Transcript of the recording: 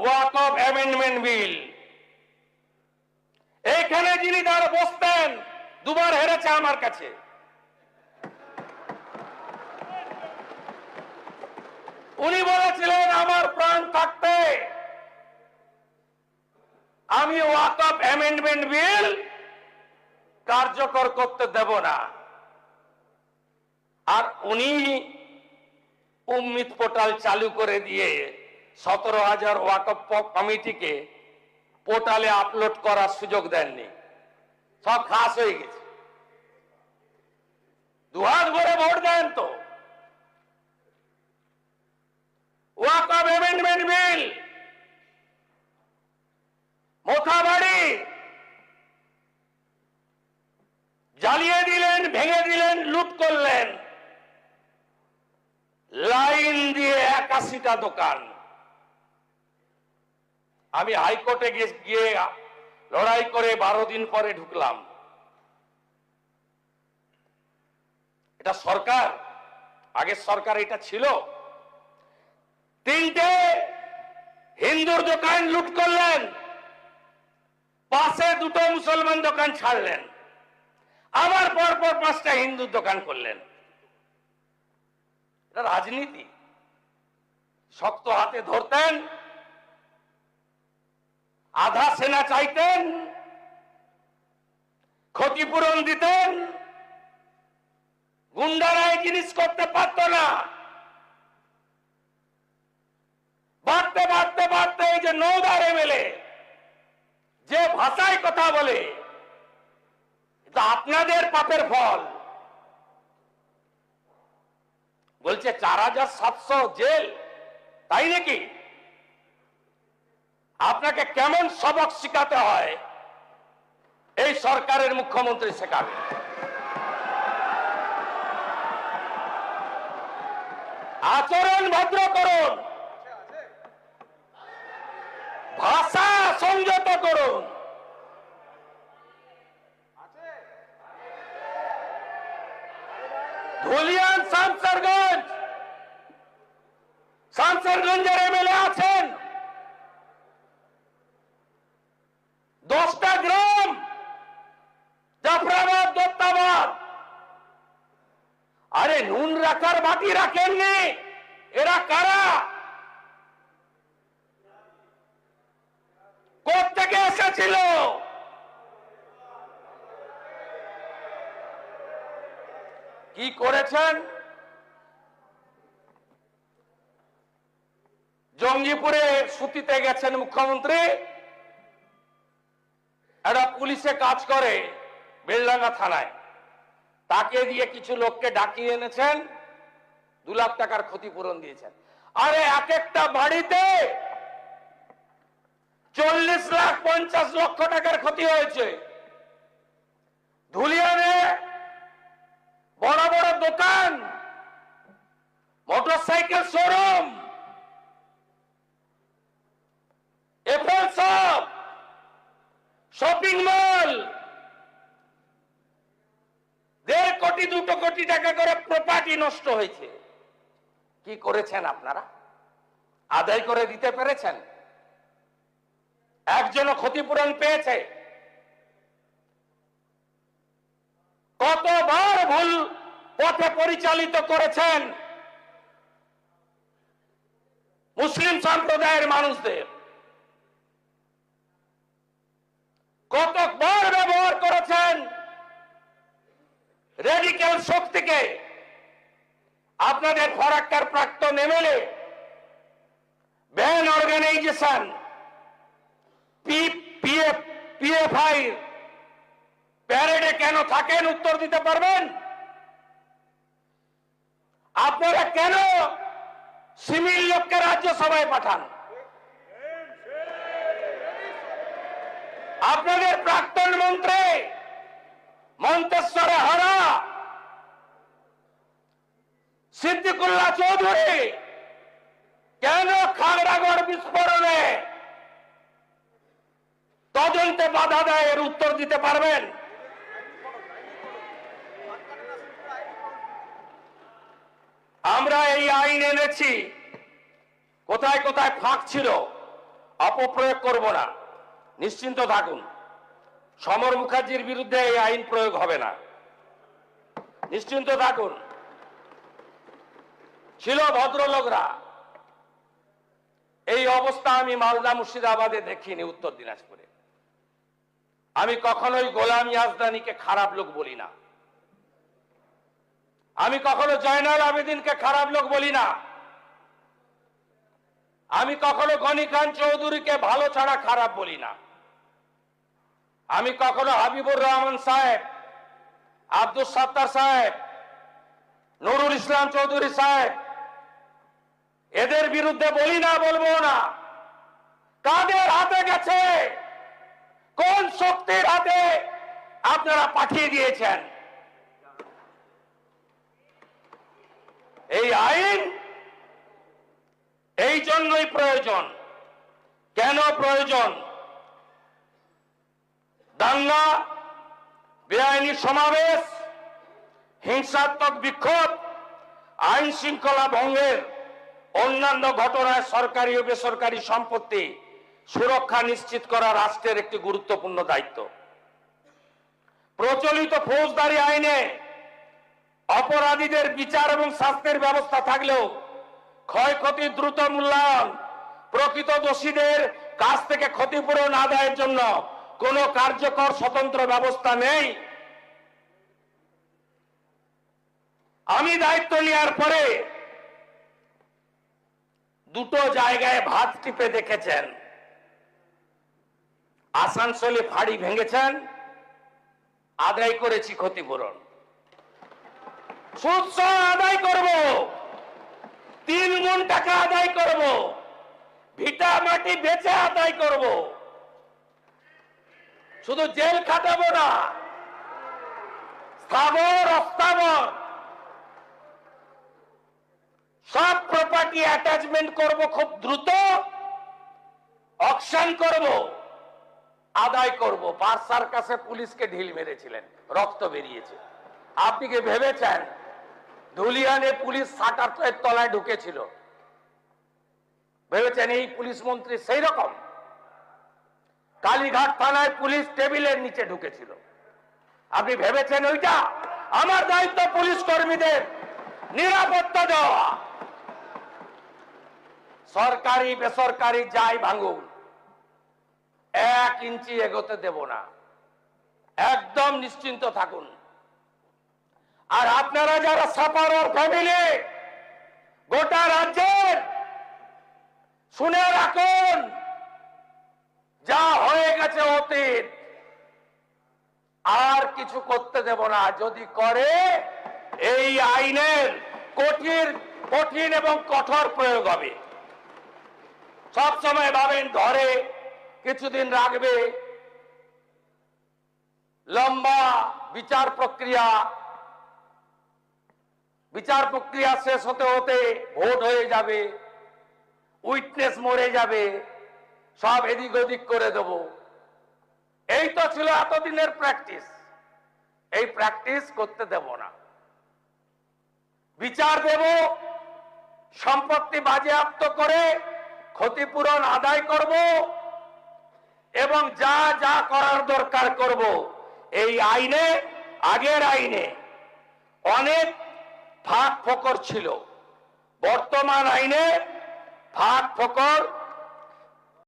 ওয়াকফ amendment bill, এইখানে যিনি দাঁড় বসতেন দুবার হেরেছে আমার কাছে। উনি বলেছিলেন আমার প্রাণ থাকতে আমি ওয়াকফ অ্যামেন্ডমেন্ট বিল কার্যকর করতে দেব না। আর উনি উম্মিত পোর্টাল চালু করে দিয়ে 17,000 ওয়াকফ কমিটিকে পোর্টালে আপলোড করার সুযোগ দেননি, সব খাস হয়ে গেছে। দুহাত ভরে ভোট দেন তো। ওয়াকফ অ্যামেন্ডমেন্ট বিল মোথাবাড়ি জ্বালিয়ে দিলেন, ভেঙে দিলেন, লুট করলেন, লাইন দিয়ে 81টা দোকান। আমি হাইকোর্টে গিয়ে লড়াই করে 12 দিন পরে ঢুকলাম। এটা সরকার, আগের সরকার এটা ছিল। 3টে হিন্দুর দোকান লুট করলেন, পাশে 2টো মুসলমান দোকান ছাড়লেন, আবার পরপর 5টা হিন্দুর দোকান করলেন। এটা রাজনীতি। শক্ত হাতে ধরতেন, আধা সেনা চাইতেন, ক্ষতিপূরণ দিতেন, গুন্ডারা এই জিনিস করতে পারত না। বাড়তে বাড়তে বাড়তে এই যে নওদার এমএলএ যে ভাষায় কথা বলে, এটা আপনাদের পাপের ফল। বলছে 4700 জেল, তাই নাকি? আপনাকে কেমন সবক শিখাতে হয় এই সরকারের মুখ্যমন্ত্রী শেখাবে। আচরণ ভদ্র করুন, ভাষা সংযত করুন। ধুলিয়ান শামসেরগঞ্জের এমএলএ আছেন, 10টা গ্রাম, জাফরাবাদ, দত্তাবাদ। আরে নুন রাখার বাটি রাখেননি, এরা কারা? কোত্থেকে এসেছিল? কি করেছেন? জঙ্গিপুরে সুতিতে গেছেন মুখ্যমন্ত্রী, একটা পুলিশে কাজ করে বেলডাঙ্গা থানায়, তাকে দিয়ে কিছু লোককে ডাকিয়ে এনেছেন, 2 লাখ টাকার ক্ষতিপূরণ দিয়েছেন। আরে এক একটা বাড়িতে 40 লাখ 50 লক্ষ টাকার ক্ষতি হয়েছে। ধুলিয়ানে বড় বড় দোকান, motorcycle showroom, Apple shop, shopping mall, 1.5 কোটি 2 কোটি টাকা করে প্রপার্টি নষ্ট হয়েছে। কি করেছেন আপনারা? আদায় করে দিতে পেরেছেন? একজনও ক্ষতিপূরণ পেয়েছে? কতবার ভুল পথে পরিচালিত করেছেন মুসলিম সম্প্রদায়ের মানুষদের, কতবার ব্যবহার করেছেন রেডিক্যাল শক্তিকে। আপনাদের ফরাক্কার প্রাক্তন এমএলএ ব্যান অর্গানাইজেশন পিএফআই প্যারেডে কেন থাকেন? উত্তর দিতে পারবেন? আপনারা কেন সিভিল লোককে রাজ্যসভায় পাঠান? আপনাদের প্রাক্তন মন্ত্রী মন্তেশ্বরে হারা, সিদ্দিকুল্লাহ চৌধুরী কেন খাগড়াগড় বিস্ফোরণে তদন্তে বাধা দেয়? এর উত্তর দিতে পারবেন? আমরা এই আইন এনেছি, কোথায় কোথায় ফাঁক ছিল অপপ্রয়োগ করব না, নিশ্চিন্ত থাকুন। সমর মুখার্জির বিরুদ্ধে এই আইন প্রয়োগ হবে না, নিশ্চিন্ত থাকুন। ছিল ভদ্রলোকরা, এই অবস্থা আমি মালদা মুর্শিদাবাদে দেখিনি, উত্তর দিনাজপুরে। আমি কখনোই গোলাম ইয়াজদানিকে খারাপ লোক বলি না, আমি কখনো জয়নাল আবেদিনকে খারাপ লোক বলি না, আমি কখনো গনি খান চৌধুরীকে ভালো ছাড়া খারাপ বলি না, আমি কখনো হাবিবুর রহমান সাহেব, আব্দুল সাত্তার সাহেব, নুরুল ইসলাম চৌধুরী সাহেব এদের বিরুদ্ধে বলি না, বলবো না। কাদের হাতে গেছে, কোন শক্তির হাতে আপনারা পাঠিয়ে দিয়েছেন? এই আইন এই জন্যই প্রয়োজন। কেন প্রয়োজন? দাঙ্গা, বেআইনি সমাবেশ, হিংসাত্মক বিক্ষোভ, আইন শৃঙ্খলা ভঙ্গের অন্যান্য ঘটনায় সরকারি ও বেসরকারি সম্পত্তি সুরক্ষা নিশ্চিত করা রাষ্ট্রের একটি গুরুত্বপূর্ণ দায়িত্ব। প্রচলিত ফৌজদারি আইনে অপরাধীদের বিচার এবং শাস্তির ব্যবস্থা থাকলেও ক্ষয়ক্ষতির দ্রুত মূল্যায়ন, প্রকৃত দোষীদের কাছ থেকে ক্ষতিপূরণ আদায়ের জন্য কোনো কার্যকর স্বতন্ত্র ব্যবস্থা নেই। আমি দায়িত্ব নেওয়ার পরে দুটো জায়গায় ভাত টিপে দেখেছেন। আসানসোলে ফাঁড়ি ভেঙেছেন, আদায় করেছি ক্ষতিপূরণ, সুদ সহ আদায় করব, 3 গুণ টাকা আদায় করব, ভিটা মাটি বেচে আদায় করব, শুধু জেল খাটাবো না, স্থাবর অস্থাবর সব প্রপার্টি অ্যাটাচমেন্ট করব, খুব দ্রুত অকশন করব, আদায় করব। বার্সার কাছে পুলিশকে ঢিল মেরেছিলেন, রক্ত বেরিয়েছে। আপনি কি ভেবেছেন ধুলিয়ানে পুলিশ শাটারের তলায় ঢুকেছিল? ভেবেছেন এই পুলিশ মন্ত্রী সেই রকম? কালীঘাট থানায় পুলিশ টেবিলের নিচে ঢুকেছিল। আপনি ভেবেছেন ওইটা? আমার দায়িত্ব পুলিশ কর্মীদের নিরাপত্তা দেওয়া। সরকারি বেসরকারি যাই ভাঙুন, 1 ইঞ্চি এগোতে দেব না, একদম নিশ্চিন্ত থাকুন। আর আপনারা যারা সাপারার ফ্যামিলি, গোটা রাজ্যের শুনে রাখুন, যা হয়ে গেছে অতীত, আর কিছু করতে দেব না। যদি করে এই আইনের কঠিন এবং কঠোর প্রয়োগ হবে। সব সময় ভাবেন ধরে কিছুদিন রাখবে, লম্বা বিচার প্রক্রিয়া শেষ হতে হতে ভোট হয়ে যাবে, উইটনেস মরে যাবে, সব এদিক ওদিক করে দেব। এই তো ছিল এতদিনের প্র্যাকটিস। এই প্র্যাকটিস করতে দেব না। বিচার দেব, সম্পত্তি বাজেয়াপ্ত করে ক্ষতিপূরণ আদায় করব এবং যা যা করার দরকার করব। এই আইনে, আগের আইনে অনেক ফাঁক ফোকর ছিল, বর্তমান আইনে ফাঁক ফোকর